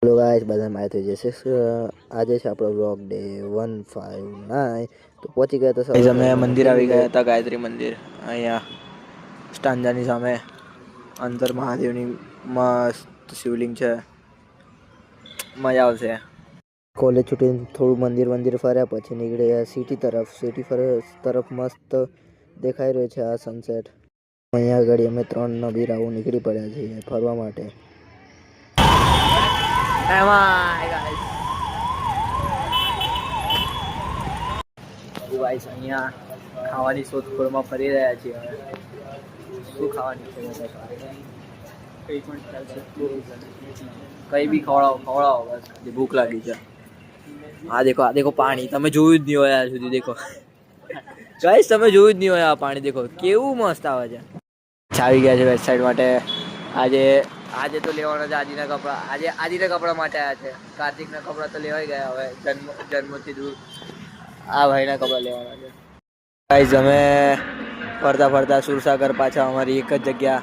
hello guys, બધા માહિતી જશે આજે છે આપણો વ્લોગ ડે 159 તો પહોંચી ગયા તો અમે મંદિર આવી ગયા હતા ગાયત્રી મંદિર અહીંયા સ્ટાંજાની સામે અંદર મહાદેવની મસ્ત શિવલિંગ છે મજા આવશે કોલેજ છૂટીને થોડું મંદિર ફર્યા પછી નીકળ્યા સિટી તરફ મસ્ત દેખાઈ રહ્યો છે આ સનસેટ અહીંયા આગળ અમે 3 નબી રાઉ નીકળી પડ્યા છીએ ફરવા માટે ગાઈસ અહીંયા ખાવાની શોધખોળમાં ફરી રહ્યા છીએ હવે શું ખાવાની છે કઈ પણ ચાલશે કઈ બી ખવડાવો બસ ભૂખ લાગી છે આ દેખો પાણી તમે જોયું જ નહીં હોય આજ સુધી દેખો ગાઈસ તમે જોયું જ નહીં હોય આ પાણી દેખો કેવું મસ્ત આવે છે આવી ગયા છે વેબસાઇટ માટે આજે તો લેવાના છે આદિના કપડા માટે આવ્યા છે કાર્તિકના કપડા તો લેવાઈ ગયા હવે જન્મથી દૂર આ ભાઈના કપડા લેવાના છે ગાઈસ અમે ફરતા સુરસાગર પાછા અમારી એક જ જગ્યા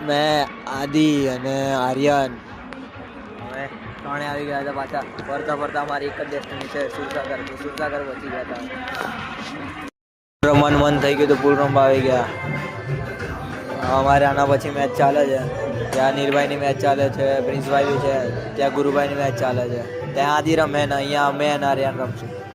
મેં આદિ અને આર્યન અમે ત્રણે આવી ગયા હતા પાછા ફરતા અમારી એક જ ડેસ્ટિનેશન સુરસાગર પહોંચી ગયા હતા રમવાનું મન થઈ ગયું તો પૂલ રમવા આવી ગયા અમારે આના પછી મેચ ચાલે છે ત્યાં નીરભાઈની મેચ ચાલે છે પ્રિન્સભાઈ બી છે ત્યાં ગુરુભાઈની મેચ ચાલે છે ત્યાં આદિ રમે ને અહીંયા અમે અને આર્યન રમશું